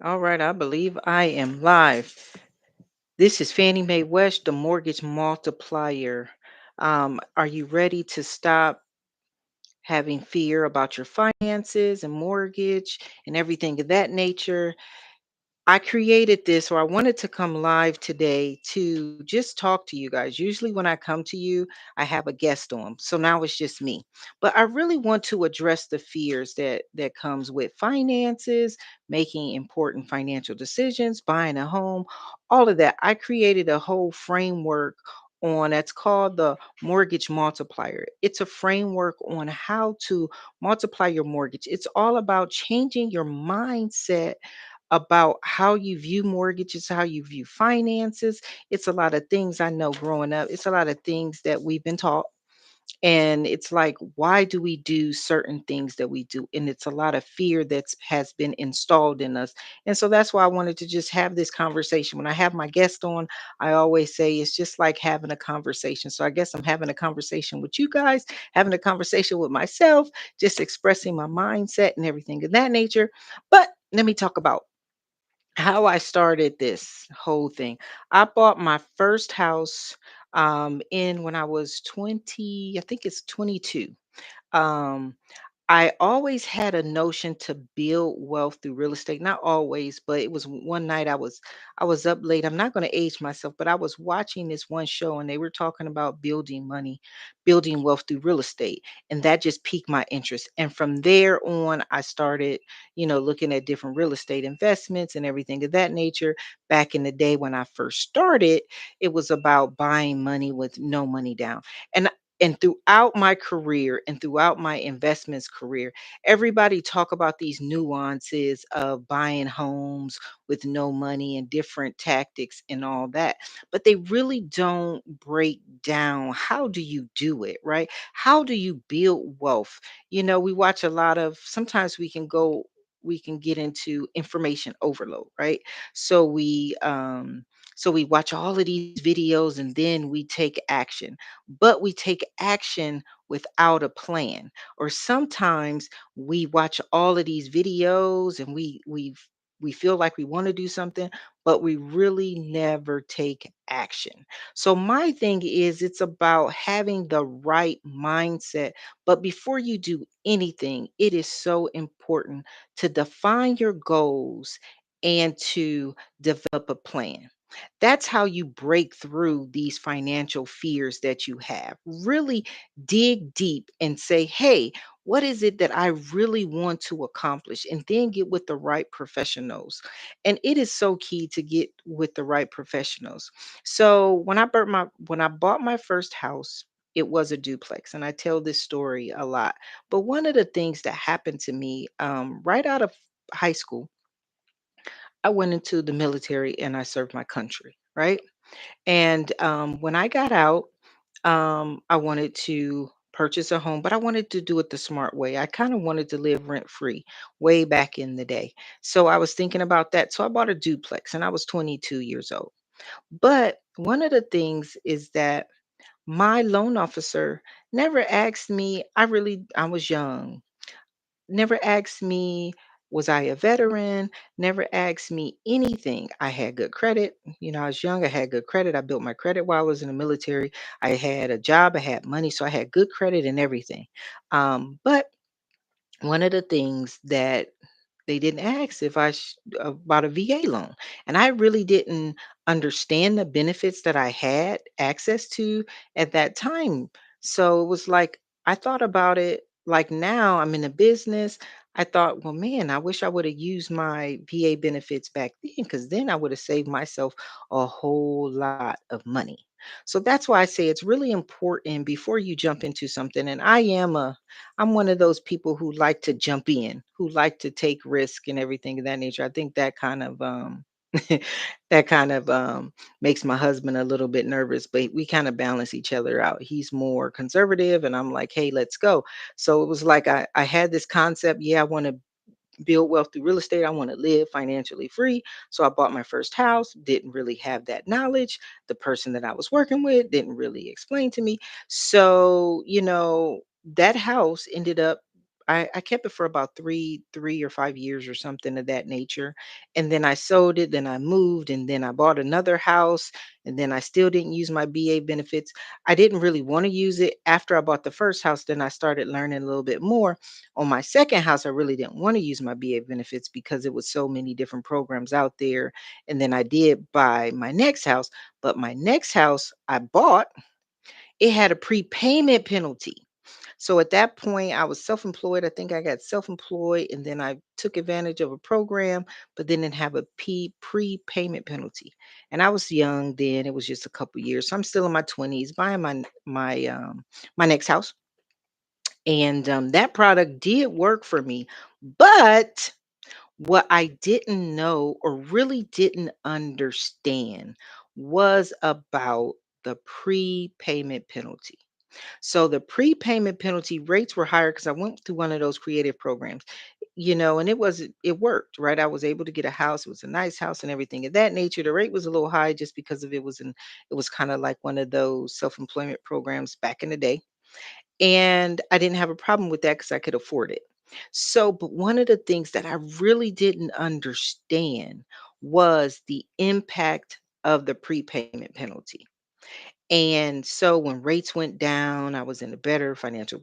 All right, I believe I am live. This is Fannie Mae West, the Mortgage Multiplier. Are you ready to stop having fear about your finances and mortgage and everything of that nature? I created this, or I wanted to come live today to just talk to you guys. Usually, when I come to you, I have a guest on, so now it's just me. But I really want to address the fears that comes with finances, making important financial decisions, buying a home, all of that. I created a whole framework on that's called the Mortgage Multiplier. It's a framework on how to multiply your mortgage. It's all about changing your mindset about how you view mortgages, how you view finances. It's a lot of things I know growing up. It's a lot of things that we've been taught. And it's like, why do we do certain things that we do? And it's a lot of fear that's has been installed in us. And so that's why I wanted to just have this conversation. When I have my guest on, I always say it's just like having a conversation. So I guess I'm having a conversation with you guys, having a conversation with myself, just expressing my mindset and everything of that nature. But let me talk about how I started this whole thing. I bought my first house in when I was 20, I think it's 22. Um, I always had a notion to build wealth through real estate. Not always, but it was one night I was up late. I'm not going to age myself, but I was watching this one show and they were talking about building money, building wealth through real estate, and that just piqued my interest. And from there on, I started, looking at different real estate investments and everything of that nature. Back in the day when I first started, it was about buying money with no money down. And throughout my career and throughout my investments career, everybody talk about these nuances of buying homes with no money and different tactics and all that, but they really don't break down how do you do it, right? How do you build wealth? We watch a lot of, sometimes we can get into information overload, right? So we watch all of these videos and then we take action, but we take action without a plan. Or sometimes we watch all of these videos and we feel like we want to do something, but we really never take action. So my thing is it's about having the right mindset. But before you do anything, it is so important to define your goals and to develop a plan. That's how you break through these financial fears that you have. Really dig deep and say, hey, what is it that I really want to accomplish? And then get with the right professionals. And it is so key to get with the right professionals. So when I bought my first house, it was a duplex. And I tell this story a lot. But one of the things that happened to me right out of high school, I went into the military and I served my country, right? And when I got out, I wanted to purchase a home, but I wanted to do it the smart way. I kind of wanted to live rent free way back in the day. So I was thinking about that. So I bought a duplex and I was 22 years old. But one of the things is that my loan officer never asked me, I was young, never asked me, was I a veteran? Never asked me anything. I had good credit. I was young. I had good credit. I built my credit while I was in the military. I had a job. I had money. So I had good credit and everything. But one of the things that they didn't ask if about a VA loan. And I really didn't understand the benefits that I had access to at that time. So it was like I thought about it like now I'm in a business. I thought, well, man, I wish I would have used my VA benefits back then because then I would have saved myself a whole lot of money. So that's why I say it's really important before you jump into something. And I'm one of those people who like to jump in, who like to take risk and everything of that nature. I think that kind of that kind of makes my husband a little bit nervous, but we kind of balance each other out. He's more conservative and I'm like, hey, let's go. So it was like I had this concept, yeah, I want to build wealth through real estate. I want to live financially free. So I bought my first house, didn't really have that knowledge. The person that I was working with didn't really explain to me. So, that house ended up, I kept it for about 3 or 5 years or something of that nature. And then I sold it, then I moved, and then I bought another house, and then I still didn't use my BA benefits. I didn't really want to use it after I bought the first house. Then I started learning a little bit more. On my second house, I really didn't want to use my BA benefits because it was so many different programs out there. And then I did buy my next house, but my next house I bought, it had a prepayment penalty. So at that point, I was self-employed. I think I got self-employed, and then I took advantage of a program, but then didn't have a prepayment penalty. And I was young then; it was just a couple years. So I'm still in my 20s, buying my next house, and that product did work for me. But what I didn't know or really didn't understand was about the prepayment penalty. So the prepayment penalty rates were higher because I went through one of those creative programs, and it worked, right? I was able to get a house. It was a nice house and everything of that nature. The rate was a little high just because of it was kind of like one of those self-employment programs back in the day. And I didn't have a problem with that because I could afford it. So, but one of the things that I really didn't understand was the impact of the prepayment penalty. And so when rates went down, I was in a better financial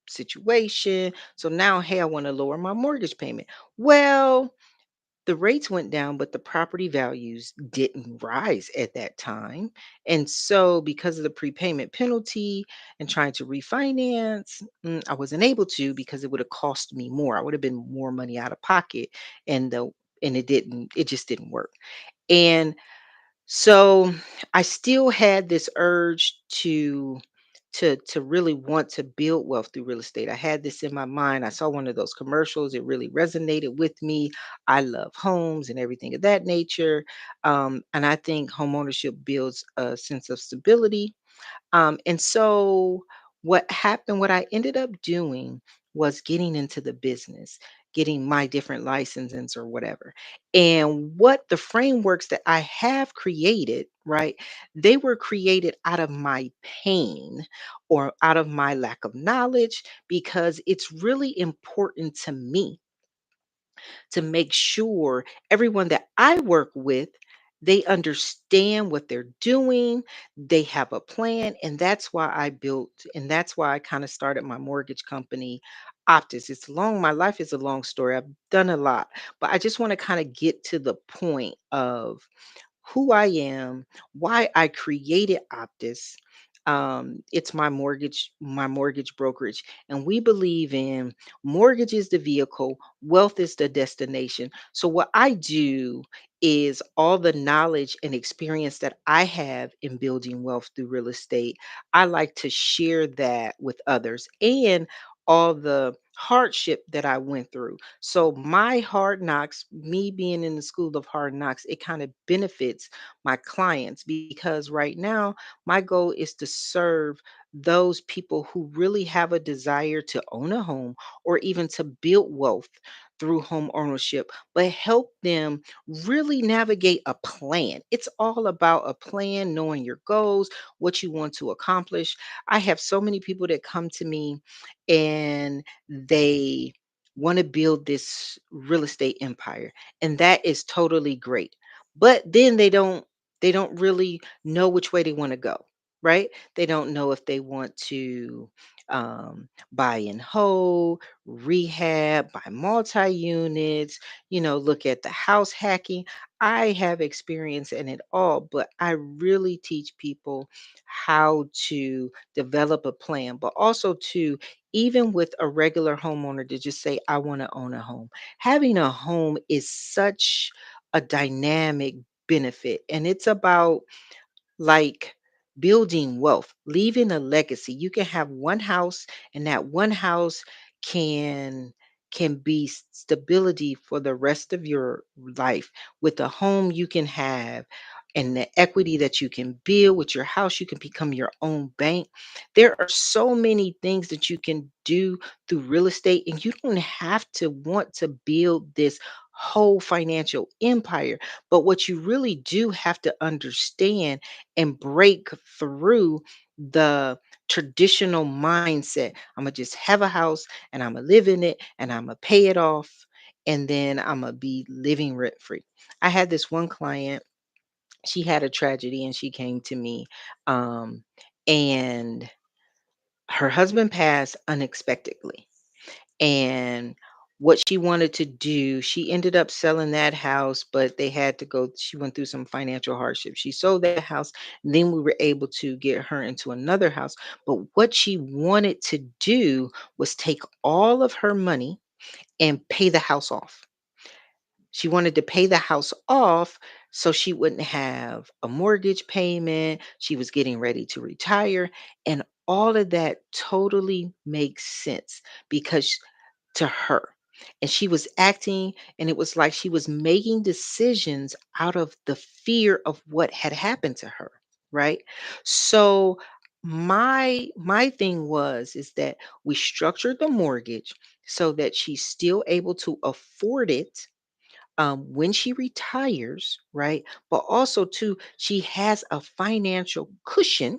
situation. So now, hey, I want to lower my mortgage payment. Well, the rates went down, but the property values didn't rise at that time. And so, because of the prepayment penalty and trying to refinance, I wasn't able to because it would have cost me more. I would have been more money out of pocket, and the and it just didn't work. And so I still had this urge to really want to build wealth through real estate. I had this in my mind. I saw one of those commercials. It really resonated with me. I love homes and everything of that nature. And I think homeownership builds a sense of stability, and so what I ended up doing was getting into the business, getting my different licenses or whatever. And what the frameworks that I have created, right? They were created out of my pain or out of my lack of knowledge because it's really important to me to make sure everyone that I work with, they understand what they're doing, they have a plan, and that's why I built and that's why I kind of started my mortgage company, Optus. My life is a long story. I've done a lot, but I just want to kind of get to the point of who I am, why I created Optus. It's my mortgage brokerage, and we believe in mortgage is the vehicle, wealth is the destination. So what I do is all the knowledge and experience that I have in building wealth through real estate, I like to share that with others and all the hardship that I went through. So my hard knocks, me being in the school of hard knocks, it kind of benefits my clients because right now my goal is to serve those people who really have a desire to own a home or even to build wealth through home ownership, but help them really navigate a plan. It's all about a plan, knowing your goals, what you want to accomplish. I have so many people that come to me and they want to build this real estate empire, and that is totally great. But then they don't really know which way they want to go, right? They don't know if they want to buy in whole, rehab, buy multi units, look at the house hacking. I have experience in it all, but I really teach people how to develop a plan, but also to, even with a regular homeowner, to just say, I want to own a home. Having a home is such a dynamic benefit, and it's about like building wealth, leaving a legacy. You can have one house, and that one house can be stability for the rest of your life. With a home, you can have and the equity that you can build with your house, you can become your own bank. There are so many things that you can do through real estate, and you don't have to want to build this whole financial empire. But what you really do have to understand and break through the traditional mindset. I'm gonna just have a house and I'm gonna live in it and I'm gonna pay it off and then I'm gonna be living rent free. I had this one client, she had a tragedy and she came to me, um, and her husband passed unexpectedly. And what she wanted to do, she ended up selling that house, but they had to go, she went through some financial hardship. She sold that house, and then we were able to get her into another house. But what she wanted to do was take all of her money and pay the house off. She wanted to pay the house off so she wouldn't have a mortgage payment. She was getting ready to retire. And all of that totally makes sense because to her. And she was acting, and it was like she was making decisions out of the fear of what had happened to her, right? So my thing was is that we structured the mortgage so that she's still able to afford it when she retires, right? But also too, she has a financial cushion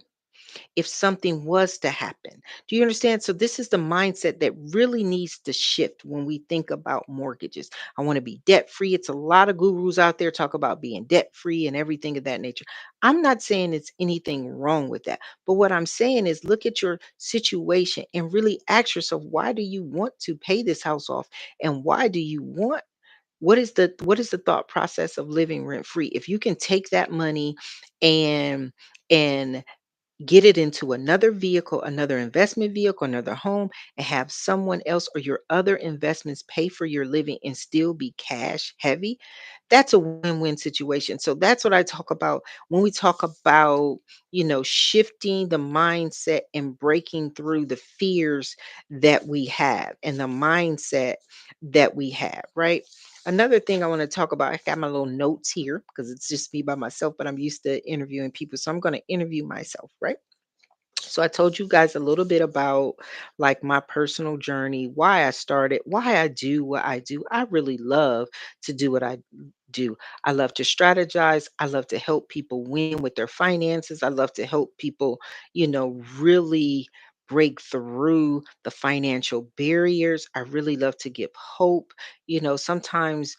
if something was to happen. Do you understand? So this is the mindset that really needs to shift when we think about mortgages. I want to be debt free. It's a lot of gurus out there talk about being debt free and everything of that nature. I'm not saying it's anything wrong with that. But what I'm saying is look at your situation and really ask yourself, why do you want to pay this house off? And why do you want, what is the thought process of living rent free? If you can take that money and and get it into another vehicle, another investment vehicle, another home, and have someone else or your other investments pay for your living and still be cash heavy, that's a win-win situation. So that's what I talk about when we talk about, shifting the mindset and breaking through the fears that we have and the mindset that we have, right? Another thing I want to talk about, I got my little notes here because it's just me by myself, but I'm used to interviewing people. So I'm going to interview myself, right? So I told you guys a little bit about like my personal journey, why I started, why I do what I do. I really love to do what I do. I love to strategize. I love to help people win with their finances. I love to help people, really break through the financial barriers. I really love to give hope. Sometimes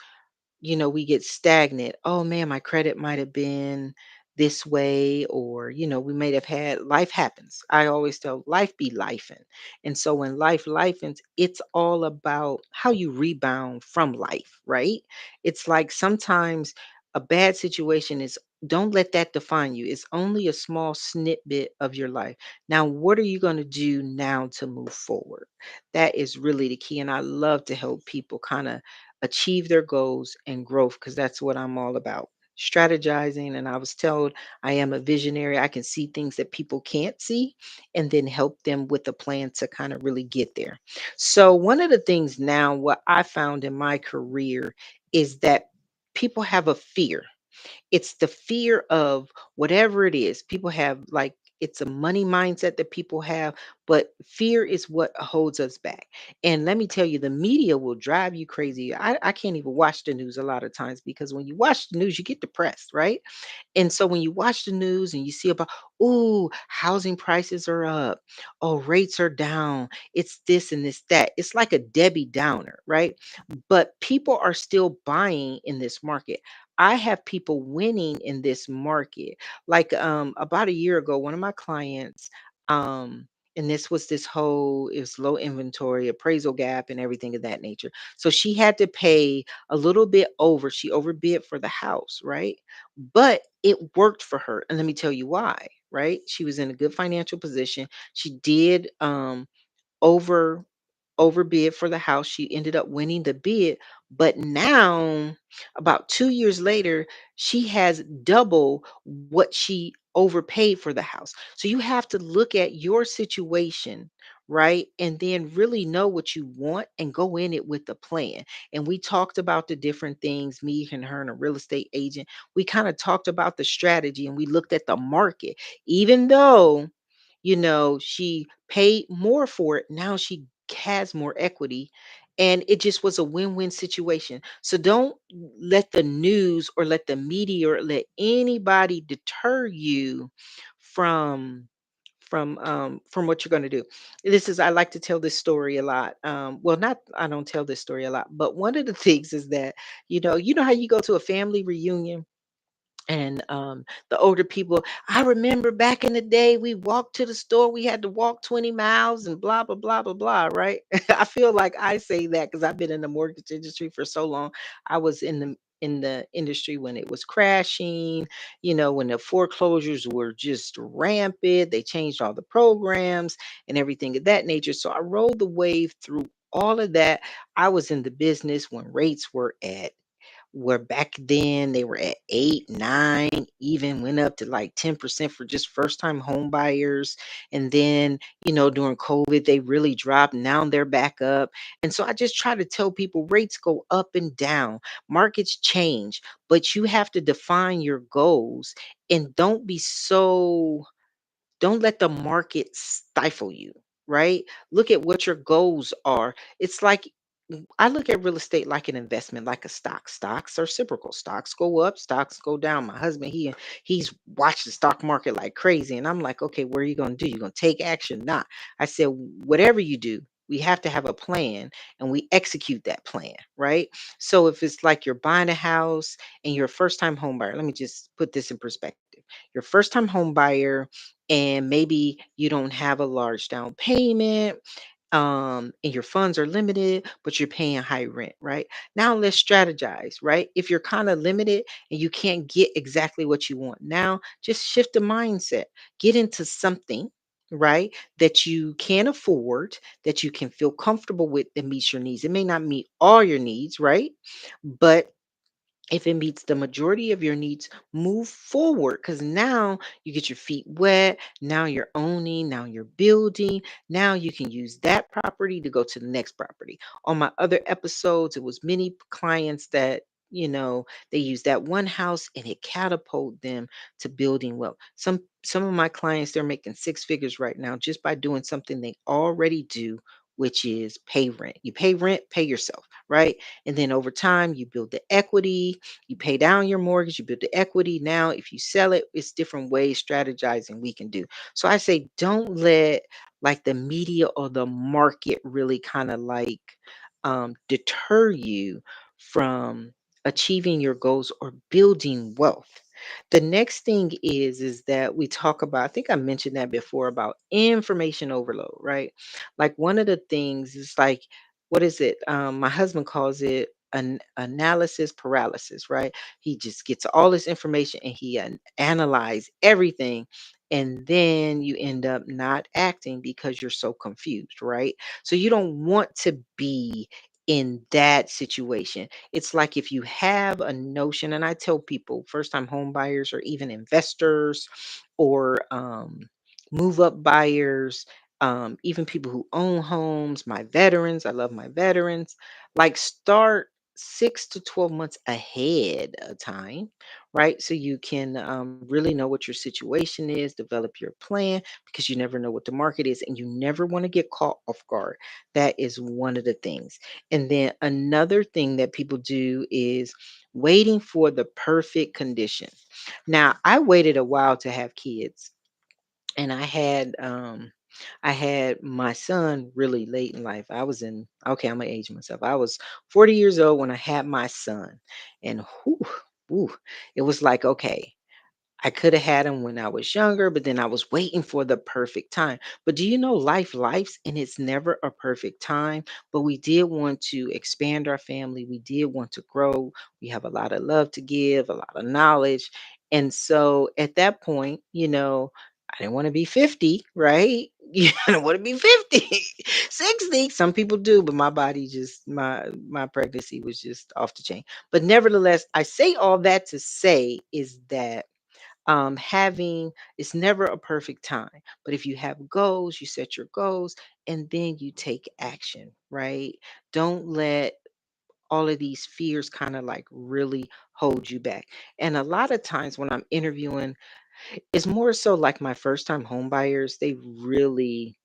we get stagnant. Oh man, my credit might have been this way, or we might have had life happens. I always tell life be lifing. And so when life lifens, it's all about how you rebound from life, right? It's like sometimes a bad situation is, don't let that define you. It's only a small snippet of your life. Now, what are you going to do now to move forward? That is really the key. And I love to help people kind of achieve their goals and growth because that's what I'm all about. Strategizing. And I was told I am a visionary. I can see things that people can't see and then help them with a plan to kind of really get there. So, one of the things now, what I found in my career is that people have a fear. It's the fear of whatever it is. People have like, it's a money mindset that people have, but fear is what holds us back. And let me tell you, the media will drive you crazy. I can't even watch the news a lot of times because when you watch the news, you get depressed, right? And so when you watch the news and you see about, oh, housing prices are up, oh, rates are down, it's this and this, that. It's like a Debbie Downer, right? But people are still buying in this market. I have people winning in this market. Like about a year ago, one of my clients, and this was this whole, it was low inventory, appraisal gap, and everything of that nature. So she had to pay a little bit over. She overbid for the house, right? But it worked for her. And let me tell you why, right? She was in a good financial position. She did over overbid for the house. She ended up winning the bid, but now about 2 years later, she has double what she overpaid for the house. So you have to look at your situation, right? And then really know what you want and go in it with a plan. And we talked about the different things, me and her and a real estate agent. We kind of talked about the strategy and we looked at the market. Even though she paid more for it. Now she has more equity. And it just was a win-win situation. So don't let the news or let the media or let anybody deter you from from what you're going to do. This is I like to tell this story a lot. Well, not I don't tell this story a lot, but one of the things is that you know how you go to a family reunion and the older people, I remember back in the day we walked to the store, we had to walk 20 miles and blah blah blah blah blah, right? I feel like I say that because I've been in the mortgage industry for so long. I was in the industry when it was crashing, when the foreclosures were just rampant. They changed all the programs and everything of that nature, so I rode the wave through all of that. I was in the business when rates were at where back then they were at 8, 9, even went up to like 10% for just first time home buyers. And then, during COVID, they really dropped. Now they're back up. And so I just try to tell people rates go up and down, markets change, but you have to define your goals and don't let the market stifle you, right? Look at what your goals are. It's like I look at real estate like an investment, like a stock. Stocks are cyclical. Stocks go up, stocks go down. My husband, he's watched the stock market like crazy. And I'm like, okay, what are you gonna do? You're gonna take action? Not. I said, whatever you do, we have to have a plan and we execute that plan, right? So if it's like you're buying a house and you're a first time home buyer, let me just put this in perspective. You're a first time home buyer and maybe you don't have a large down payment, and your funds are limited, but you're paying high rent, right? Now let's strategize, right? If you're kind of limited and you can't get exactly what you want now, just shift the mindset. Get into something, right, that you can afford, that you can feel comfortable with, that meets your needs. It may not meet all your needs, right? But if it meets the majority of your needs, move forward because now you get your feet wet. Now you're owning, now you're building. Now you can use that property to go to the next property. On my other episodes, it was many clients that, they use that one house and it catapult them to building wealth. Some of my clients, they're making six figures right now just by doing something they already do, which is pay rent. You pay rent, pay yourself, right? And then over time, you build the equity, you pay down your mortgage, you build the equity. Now, if you sell it, it's different ways strategizing we can do. So I say, don't let like the media or the market really kind of like deter you from achieving your goals or building wealth. The next thing is that we talk about, I think I mentioned that before, about information overload, right? Like one of the things is like, what is it? My husband calls it an analysis paralysis, right? He just gets all this information and he analyze everything, and then you end up not acting because you're so confused, right? So you don't want to be in that situation. It's like if you have a notion, and I tell people, first time home buyers or even investors or move up buyers, even people who own homes, my veterans, I love my veterans, like start 6 to 12 months ahead of time, right? So you can really know what your situation is, develop your plan, because you never know what the market is and you never want to get caught off guard. That is one of the things. And then another thing that people do is waiting for the perfect condition. Now, I waited a while to have kids, and I had my son really late in life. I was in okay, I'm gonna age myself. I was 40 years old when I had my son. And whew, it was like, okay, I could have had him when I was younger, but then I was waiting for the perfect time. But do you know life and it's never a perfect time, but we did want to expand our family. We did want to grow. We have a lot of love to give, a lot of knowledge. And so at that point, I didn't want to be 50, right? I don't want to be 50, 60. Some people do, but my body just my pregnancy was just off the chain. But nevertheless, I say all that to say is that having it's never a perfect time, but if you have goals, you set your goals and then you take action, right? Don't let all of these fears kind of like really hold you back. And a lot of times when I'm interviewing, it's more so like my first time home buyers, they really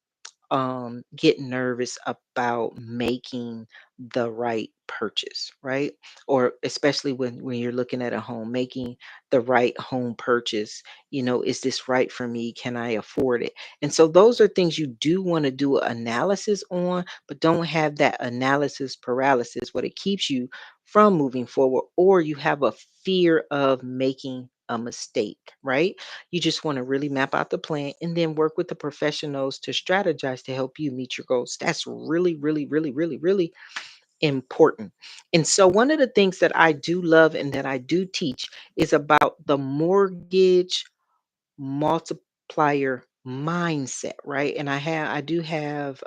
get nervous about making the right purchase, right? Or especially when you're looking at a home, making the right home purchase. Is this right for me? Can I afford it? And so those are things you do want to do analysis on, but don't have that analysis paralysis, what it keeps you from moving forward, or you have a fear of making a mistake, right? You just want to really map out the plan and then work with the professionals to strategize to help you meet your goals. That's really, really, really, really, really important. And so, one of the things that I do love and that I do teach is about the mortgage multiplier mindset, right? And I do have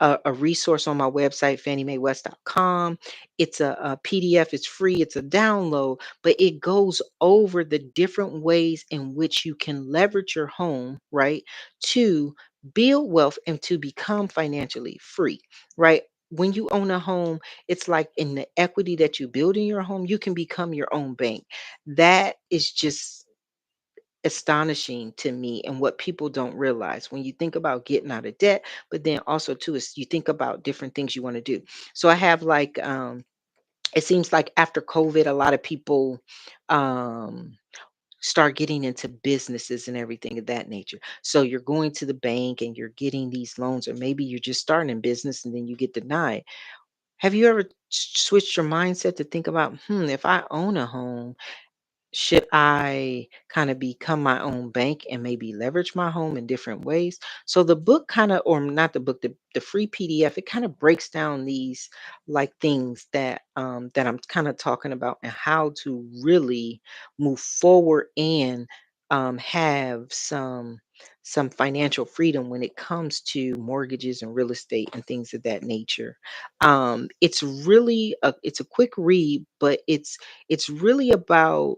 a resource on my website, fanniemaywest.com. It's a PDF, it's free, it's a download, but it goes over the different ways in which you can leverage your home, right, to build wealth and to become financially free, right? When you own a home, it's like in the equity that you build in your home, you can become your own bank. That is just astonishing to me and what people don't realize when you think about getting out of debt, but then also too is you think about different things you want to do. So I have like it seems like after COVID, a lot of people um start getting into businesses and everything of that nature. So you're going to the bank and you're getting these loans, or maybe you're just starting a business and then you get denied. Have you ever switched your mindset to think about, if I own a home, should I kind of become my own bank and maybe leverage my home in different ways? So the book kind of, or not the book, the free PDF, it kind of breaks down these like things that I'm kind of talking about and how to really move forward and have some financial freedom when it comes to mortgages and real estate and things of that nature. It's really it's a quick read, but it's really about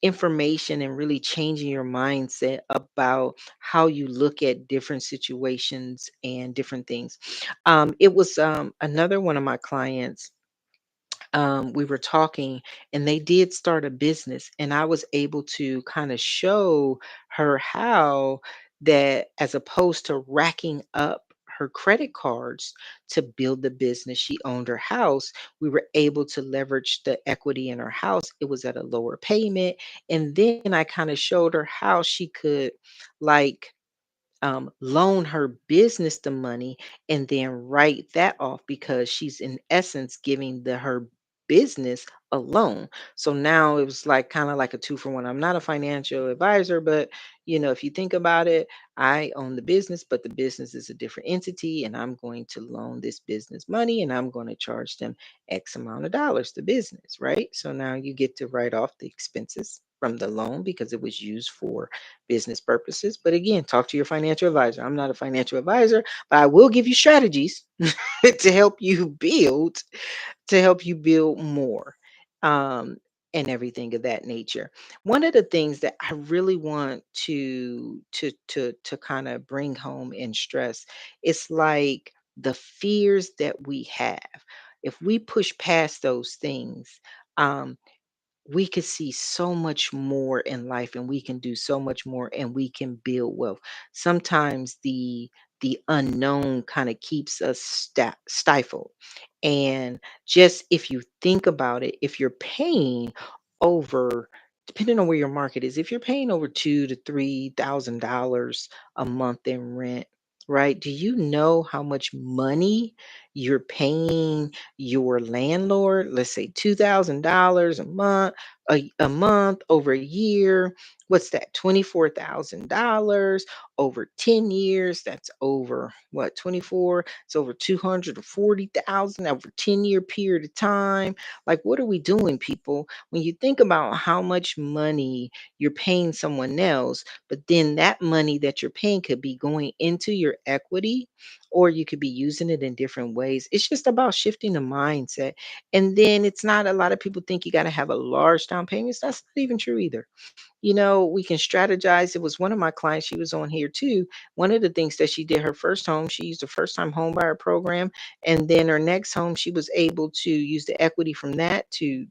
information and really changing your mindset about how you look at different situations and different things. It was another one of my clients. We were talking and they did start a business, and I was able to kind of show her how that as opposed to racking up her credit cards to build the business, she owned her house. We were able to leverage the equity in her house. It was at a lower payment. And then I kind of showed her how she could like loan her business the money and then write that off because she's in essence giving her business a loan. So now it was like kind of like a two for one. I'm not a financial advisor, but if you think about it, I own the business, but the business is a different entity, and I'm going to loan this business money and I'm going to charge them X amount of dollars, the business, right? So now you get to write off the expenses from the loan because it was used for business purposes. But again, talk to your financial advisor. I'm not a financial advisor, but I will give you strategies to help you build more and everything of that nature. One of the things that I really want to kind of bring home and stress, it's like the fears that we have. If we push past those things, um, we could see so much more in life, and we can do so much more, and we can build wealth. Sometimes the unknown kind of keeps us stifled. And just if you think about it, if you're paying over, depending on where your market is, if you're paying over $2,000 to $3,000 a month in rent, right? Do you know how much money you're paying your landlord? Let's say $2,000 a month, a month over a year. What's that? $24,000 over 10 years. That's over what, 24? It's over 240,000 over 10-year period of time. Like, what are we doing, people? When you think about how much money you're paying someone else, but then that money that you're paying could be going into your equity, or you could be using it in different ways. It's just about shifting the mindset. And then it's not, a lot of people think you got to have a large down payment. That's not even true either. we can strategize. It was one of my clients, she was on here too. One of the things that she did, her first home, she used a first time home buyer program. And then her next home, she was able to use the equity from that to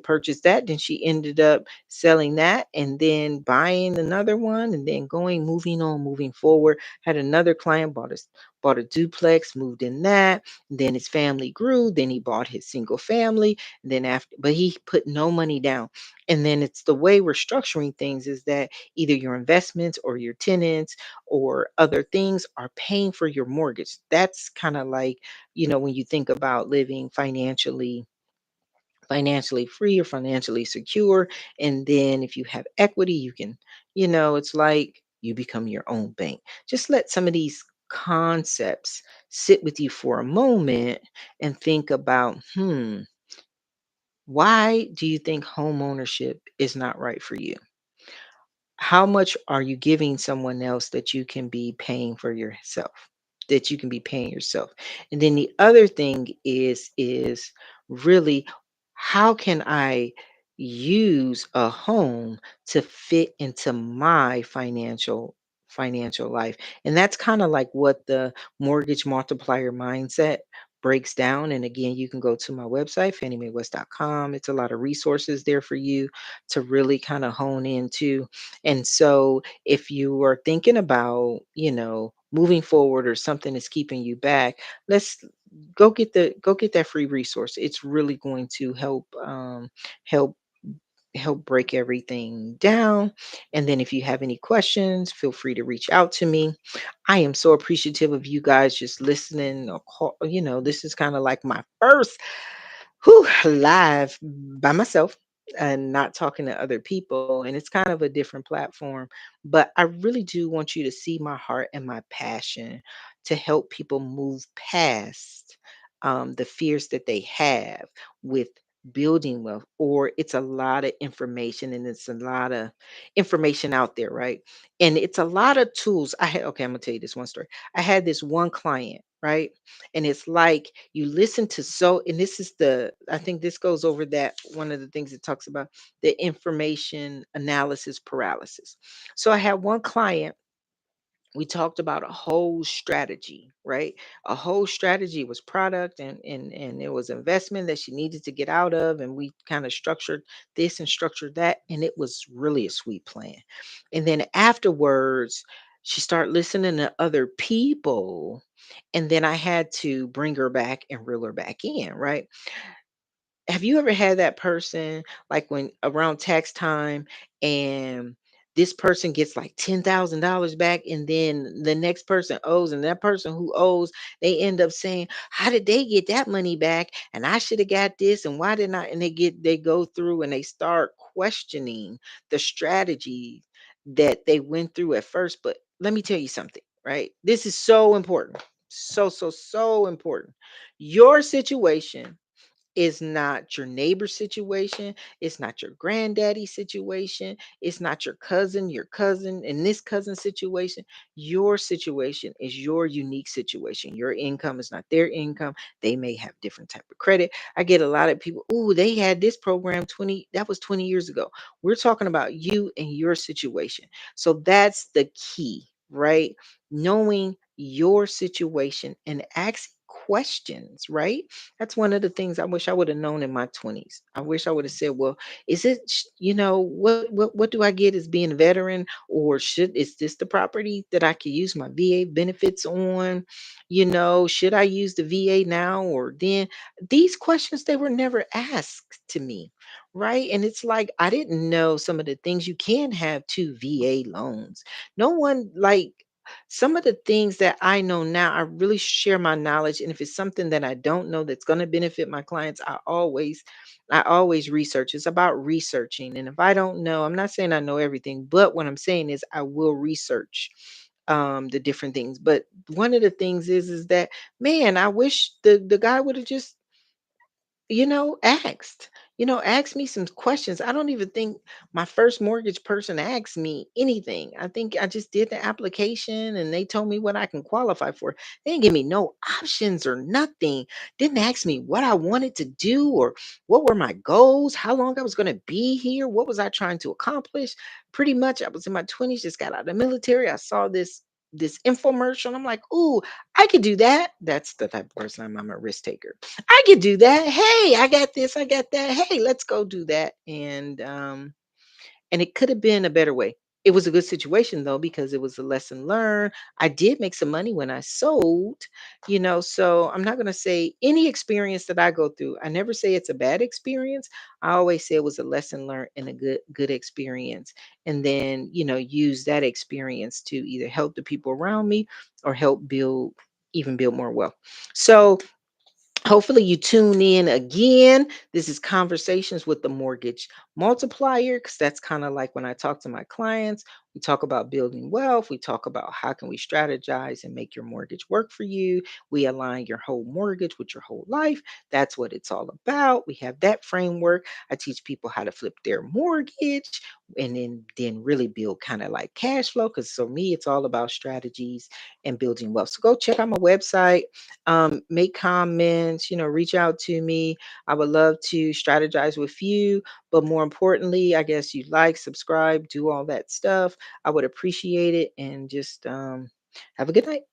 purchase that. Then she ended up selling that and then buying another one and then moving on, moving forward. Had another client, bought a duplex, moved in that. Then his family grew. Then he bought his single family. Then after, but he put no money down. And then it's the way we're structuring things is that either your investments or your tenants or other things are paying for your mortgage. That's kind of like, when you think about living financially free or financially secure. And then if you have equity, you can, it's like you become your own bank. Just let some of these concepts sit with you for a moment and think about, why do you think home ownership is not right for you? How much are you giving someone else that you can be paying for yourself? That you can be paying yourself. And then the other thing is really, how can I use a home to fit into my financial life? And that's kind of like what the mortgage multiplier mindset breaks down. And again, you can go to my website, fanniemaewest.com. It's a lot of resources there for you to really kind of hone into. And so if you are thinking about, moving forward or something is keeping you back, let's go get that free resource. It's really going to help help break everything down. And then if you have any questions, feel free to reach out to me. I am so appreciative of you guys just listening or call, this is kind of like my first live by myself and not talking to other people. And it's kind of a different platform. But I really do want you to see my heart and my passion to help people move past the fears that they have with building wealth. Or it's a lot of information and it's a lot of information out there, right? And it's a lot of tools. Okay, I'm gonna tell you this one story. I had this one client, right? And it's like you listen to and this is I think this goes over that one of the things it talks about the information analysis paralysis. So I had one client, we talked about a whole strategy, right? A whole strategy was product and it was investment that she needed to get out of. And we kind of structured this and structured that. And it was really a sweet plan. And then afterwards, she started listening to other people. And then I had to bring her back and reel her back in, right? Have you ever had that person, like, when around tax time and this person gets like $10,000 back and then the next person owes, and that person who owes, they end up saying, "How did they get that money back? And I should have got this, and why didn't I?" And they go through and they start questioning the strategy that they went through at first. But let me tell you something, right? This is so important. So important. Your situation is not your neighbor's situation. It's not your granddaddy's situation. It's not your cousin, and this cousin situation. Your situation is your unique situation. Your income is not their income. They may have different type of credit. I get a lot of people, "Oh, they had this program 20, that was 20 years ago." We're talking about you and your situation. So that's the key, right? Knowing your situation and asking questions, right? That's one of the things I wish I would have known in my 20s. I wish I would have said, "Well, is it, what do I get as being a veteran, or is this the property that I could use my VA benefits on? Should I use the VA now or then?" These questions, they were never asked to me, right? And it's like I didn't know some of the things. You can have two VA loans. No one, like, some of the things that I know now, I really share my knowledge. And if it's something that I don't know that's going to benefit my clients, I always research. It's about researching. And if I don't know, I'm not saying I know everything, but what I'm saying is I will research the different things. But one of the things is that, man, I wish the guy would have just asked. Ask me some questions. I don't even think my first mortgage person asked me anything. I think I just did the application and they told me what I can qualify for. They didn't give me no options or nothing. Didn't ask me what I wanted to do or what were my goals, how long I was going to be here, what was I trying to accomplish. Pretty much I was in my 20s, just got out of the military. I saw this infomercial and I'm like, "Ooh, I could do that." That's the type of person I'm a risk taker. I could do that. Hey, I got this, I got that. Hey, let's go do that. And it could have been a better way. It was a good situation though, because it was a lesson learned. I did make some money when I sold, so I'm not going to say any experience that I go through. I never say it's a bad experience. I always say it was a lesson learned and a good experience. And then, use that experience to either help the people around me or help build more wealth. So hopefully, you tune in again. This is Conversations with the Mortgage Multiplier, because that's kind of like when I talk to my clients. We talk about building wealth. We talk about how can we strategize and make your mortgage work for you. We align your whole mortgage with your whole life. That's what it's all about. We have that framework. I teach people how to flip their mortgage and then really build kind of like cash flow. Because for me, it's all about strategies and building wealth. So go check out my website, make comments, reach out to me. I would love to strategize with you. But more importantly, I guess you like, subscribe, do all that stuff. I would appreciate it. And just have a good night.